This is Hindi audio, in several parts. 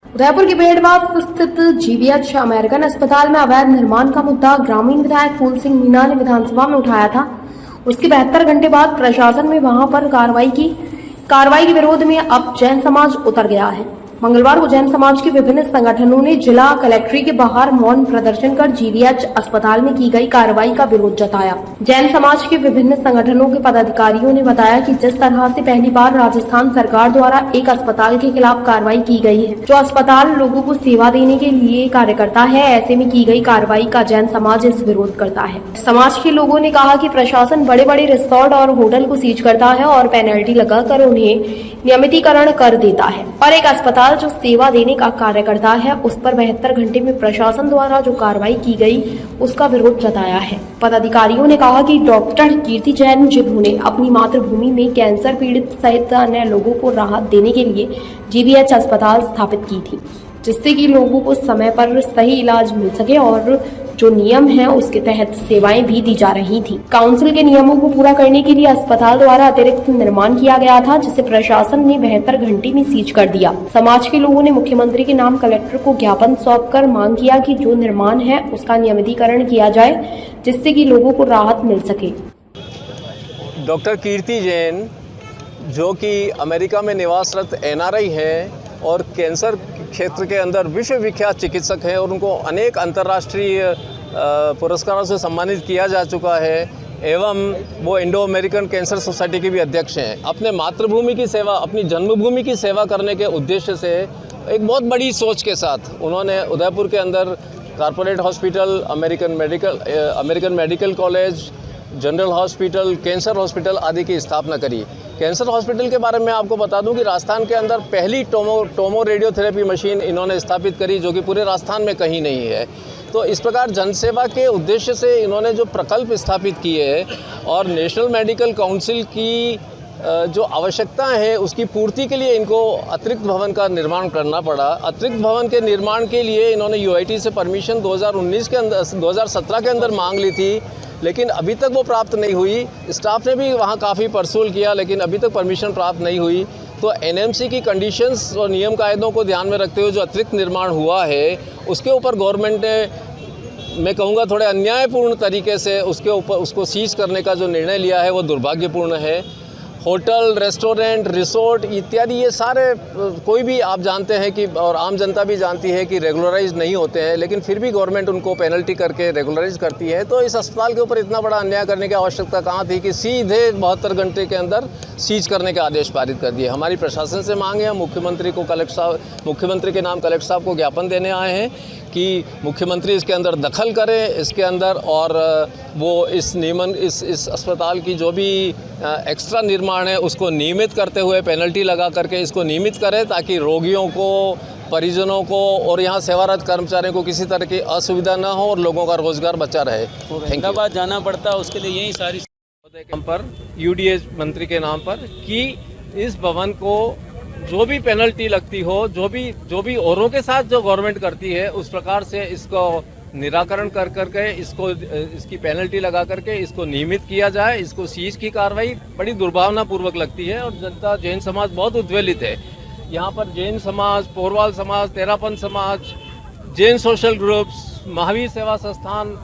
उदयपुर के बेड़वास स्थित जीवीएच अमेरिकन अस्पताल में अवैध निर्माण का मुद्दा ग्रामीण विधायक फूल सिंह मीणा ने विधानसभा में उठाया था। उसके 72 घंटे बाद प्रशासन ने वहां पर कार्रवाई के विरोध में अब जैन समाज उतर गया है। मंगलवार को जैन समाज के विभिन्न संगठनों ने जिला कलेक्ट्री के बाहर मौन प्रदर्शन कर जीवीएच अस्पताल में की गई कार्रवाई का विरोध जताया। जैन समाज के विभिन्न संगठनों के पदाधिकारियों ने बताया कि जिस तरह से पहली बार राजस्थान सरकार द्वारा एक अस्पताल के खिलाफ कार्रवाई की गई है, जो अस्पताल लोगों को सेवा देने के लिए कार्य करता है, ऐसे में की गई कार्रवाई का जैन समाज इस विरोध करता है। समाज के लोगों ने कहा कि प्रशासन बड़े बड़े रिसोर्ट और होटल को सीज करता है और पेनल्टी लगाकर उन्हें नियमितीकरण कर देता है, और एक अस्पताल जो सेवा देने का कार्य करता है उस पर 72 घंटे में प्रशासन द्वारा जो कार्रवाई की गई उसका विरोध जताया है। पदाधिकारियों ने कहा कि डॉक्टर कीर्ति जैन, जिन्होंने अपनी मातृभूमि में कैंसर पीड़ित सहित अन्य लोगों को राहत देने के लिए जीवीएच अस्पताल स्थापित की थी, जिससे कि लोगों को समय पर सही इलाज मिल सके और जो नियम है उसके तहत सेवाएं भी दी जा रही थी। काउंसिल के नियमों को पूरा करने के लिए अस्पताल द्वारा अतिरिक्त निर्माण किया गया था, जिसे प्रशासन ने 72 घंटे में सीज कर दिया। समाज के लोगों ने मुख्यमंत्री के नाम कलेक्टर को ज्ञापन सौंपकर मांग किया कि जो निर्माण है उसका नियमितीकरण किया जाए, जिससे कि लोगों को राहत मिल सके। डॉक्टर कीर्ति जैन, जो कि अमेरिका में निवासरत एनआरआई है और कैंसर क्षेत्र के अंदर विश्व विख्यात चिकित्सक हैं और उनको अनेक अंतर्राष्ट्रीय पुरस्कारों से सम्मानित किया जा चुका है, एवं वो इंडो अमेरिकन कैंसर सोसाइटी के भी अध्यक्ष हैं। अपने मातृभूमि की सेवा, अपनी जन्मभूमि की सेवा करने के उद्देश्य से एक बहुत बड़ी सोच के साथ उन्होंने उदयपुर के अंदर corporate hospital, American medical college, general hospital, cancer hospital आदि की स्थापना करी। कैंसर हॉस्पिटल के बारे में आपको बता दूं कि राजस्थान के अंदर पहली टोमो रेडियोथेरेपी मशीन इन्होंने स्थापित करी, जो कि पूरे राजस्थान में कहीं नहीं है। तो इस प्रकार जनसेवा के उद्देश्य से इन्होंने जो प्रकल्प स्थापित किए और नेशनल मेडिकल काउंसिल की जो आवश्यकता है उसकी पूर्ति के लिए इनको अतिरिक्त भवन का निर्माण करना पड़ा। अतिरिक्त भवन के निर्माण के लिए इन्होंने यूआईटी से परमिशन 2017 के अंदर मांग ली थी, लेकिन अभी तक वो प्राप्त नहीं हुई। स्टाफ ने भी वहाँ काफ़ी परसूल किया, लेकिन अभी तक परमिशन प्राप्त नहीं हुई। तो एनएमसी की कंडीशंस और नियम कायदों को ध्यान में रखते हुए जो अतिरिक्त निर्माण हुआ है उसके ऊपर गवर्नमेंट ने, मैं कहूँगा थोड़े अन्यायपूर्ण तरीके से उसको सीज करने का जो निर्णय लिया है वो दुर्भाग्यपूर्ण है। होटल, रेस्टोरेंट, रिसोर्ट इत्यादि ये सारे कोई भी आप जानते हैं कि, और आम जनता भी जानती है कि रेगुलराइज नहीं होते हैं, लेकिन फिर भी गवर्नमेंट उनको पेनल्टी करके रेगुलराइज करती है। तो इस अस्पताल के ऊपर इतना बड़ा अन्याय करने की आवश्यकता कहाँ थी कि सीधे 72 घंटे के अंदर सीज करने के आदेश पारित कर दिए। हमारी प्रशासन से मांग है, मुख्यमंत्री के नाम कलेक्टर साहब को ज्ञापन देने आए हैं कि मुख्यमंत्री इसके अंदर दखल करें इसके अंदर, और वो इस अस्पताल की जो भी एक्स्ट्रा निर्माण है उसको नियमित करते हुए पेनल्टी लगा करके इसको नियमित करें, ताकि रोगियों को, परिजनों को और यहाँ सेवारत कर्मचारियों को किसी तरह की असुविधा न हो और लोगों का रोजगार बचा रहे। हैदराबाद जाना पड़ता है, उसके लिए यही सारी पर यूडीएच मंत्री के नाम पर कि इस भवन को जो भी पेनल्टी लगती हो, जो भी औरों के साथ जो गवर्नमेंट करती है उस प्रकार से इसको निराकरण कर करके इसकी पेनल्टी लगा करके इसको नियमित किया जाए। इसको सीज की कार्रवाई बड़ी दुर्भावनापूर्वक लगती है और जनता, जैन समाज बहुत उद्वेलित है। यहाँ पर जैन समाज, पोरवाल समाज, तेरापन समाज, जैन सोशल ग्रुप्स, महावीर सेवा संस्थान,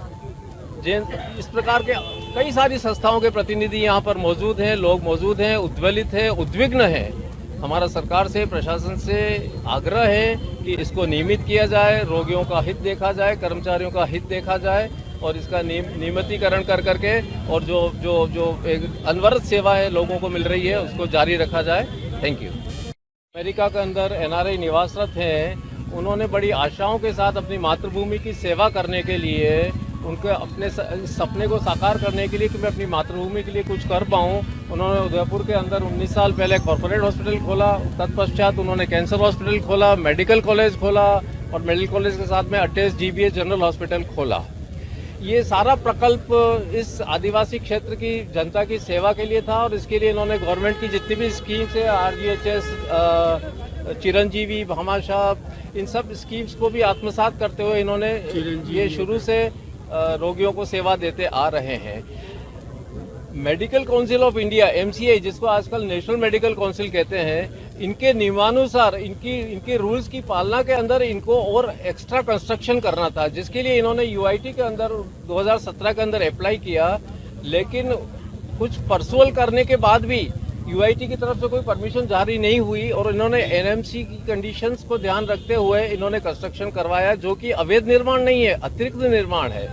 जैन, इस प्रकार के कई सारी संस्थाओं के प्रतिनिधि यहाँ पर मौजूद हैं, लोग मौजूद हैं, उद्वेलित हैं, उद्विग्न हैं। हमारा सरकार से, प्रशासन से आग्रह है कि इसको नियमित किया जाए, रोगियों का हित देखा जाए, कर्मचारियों का हित देखा जाए और इसका नियमितीकरण कर करके और जो एक अनवरत सेवा है लोगों को मिल रही है उसको जारी रखा जाए। Thank you. अमेरिका के अंदर एनआरआई निवासरत हैं, उन्होंने बड़ी आशाओं के साथ अपनी मातृभूमि की सेवा करने के लिए, उनके अपने सपने को साकार करने के लिए कि मैं अपनी मातृभूमि के लिए कुछ कर पाऊँ, उन्होंने उदयपुर के अंदर 19 साल पहले कॉरपोरेट हॉस्पिटल खोला। तत्पश्चात उन्होंने कैंसर हॉस्पिटल खोला, मेडिकल कॉलेज खोला और मेडिकल कॉलेज के साथ में अटैच जीवीएच जनरल हॉस्पिटल खोला। ये सारा प्रकल्प इस आदिवासी क्षेत्र की जनता की सेवा के लिए था और इसके लिए इन्होंने गवर्नमेंट की जितनी भी स्कीम्स है, RGHS, चिरंजीवी, भामाशाह, इन सब स्कीम्स को भी आत्मसात करते हुए इन्होंने ये शुरू से रोगियों को सेवा देते आ रहे हैं। Medical council of India, MCI, जिसको आजकल नेशनल मेडिकल काउंसिल कहते हैं, इनके नियमानुसार इनके रूल्स की पालना के अंदर इनको और एक्स्ट्रा कंस्ट्रक्शन करना था, जिसके लिए इन्होंने यूआईटी के अंदर 2017 के अंदर अप्लाई किया, लेकिन कुछ परसुअल करने के बाद भी यूआईटी की तरफ से कोई परमिशन जारी नहीं हुई और इन्होंने एनएमसी की कंडीशंस को ध्यान रखते हुए इन्होंने कंस्ट्रक्शन करवाया, जो कि अवैध निर्माण नहीं है, अतिरिक्त निर्माण है।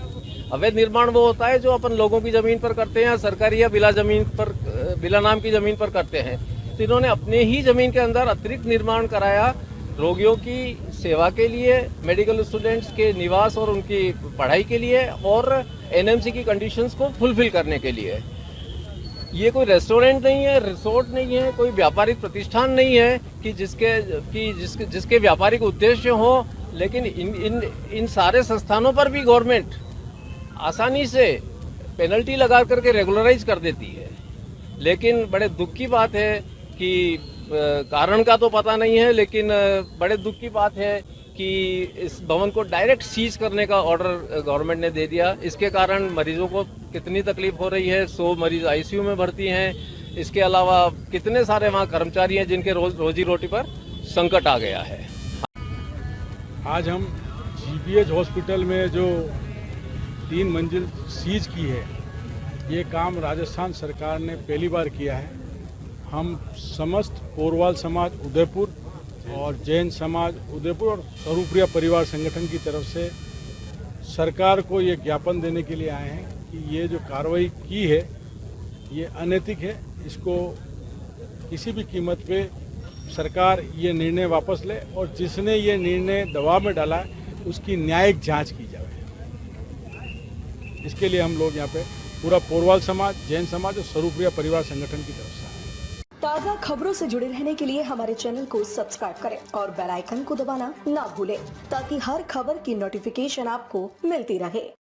अवैध निर्माण वो होता है जो अपन लोगों की जमीन पर करते हैं, सरकारी या बिला नाम की जमीन पर करते हैं। तो इन्होंने अपने ही जमीन के अंदर अतिरिक्त निर्माण कराया, रोगियों की सेवा के लिए, मेडिकल स्टूडेंट्स के निवास और उनकी पढ़ाई के लिए और एनएमसी की कंडीशंस को फुलफिल करने के लिए। ये कोई रेस्टोरेंट नहीं है, रिसोर्ट नहीं है, कोई व्यापारिक प्रतिष्ठान नहीं है कि जिसके व्यापारिक उद्देश्य हो, लेकिन इन सारे संस्थानों पर भी गवर्नमेंट आसानी से पेनल्टी लगा करके रेगुलराइज कर देती है। लेकिन बड़े दुख की बात है कि कारण का तो पता नहीं है, लेकिन बड़े दुख की बात है कि इस भवन को डायरेक्ट सीज करने का ऑर्डर गवर्नमेंट ने दे दिया। इसके कारण मरीजों को कितनी तकलीफ हो रही है, 100 मरीज आईसीयू में भर्ती हैं। इसके अलावा कितने सारे वहाँ कर्मचारी हैं जिनके रोजी रोटी पर संकट आ गया है। आज हम जीबीएच हॉस्पिटल में जो 3 मंजिल सीज की है, ये काम राजस्थान सरकार ने पहली बार किया है। हम समस्त पोरवाल समाज उदयपुर और जैन समाज उदयपुर और स्वरूप्रिया परिवार संगठन की तरफ से सरकार को ये ज्ञापन देने के लिए आए हैं कि ये जो कार्रवाई की है ये अनैतिक है। इसको किसी भी कीमत पे सरकार ये निर्णय वापस ले और जिसने ये निर्णय दबाव में डाला है उसकी न्यायिक जांच की जाए। इसके लिए हम लोग यहाँ पे पूरा पोरवाल समाज, जैन समाज और स्वरूप्रिया परिवार संगठन की तरफ से आए। ताज़ा खबरों से जुड़े रहने के लिए हमारे चैनल को सब्सक्राइब करें और बेल आइकन को दबाना ना भूलें, ताकि हर खबर की नोटिफिकेशन आपको मिलती रहे।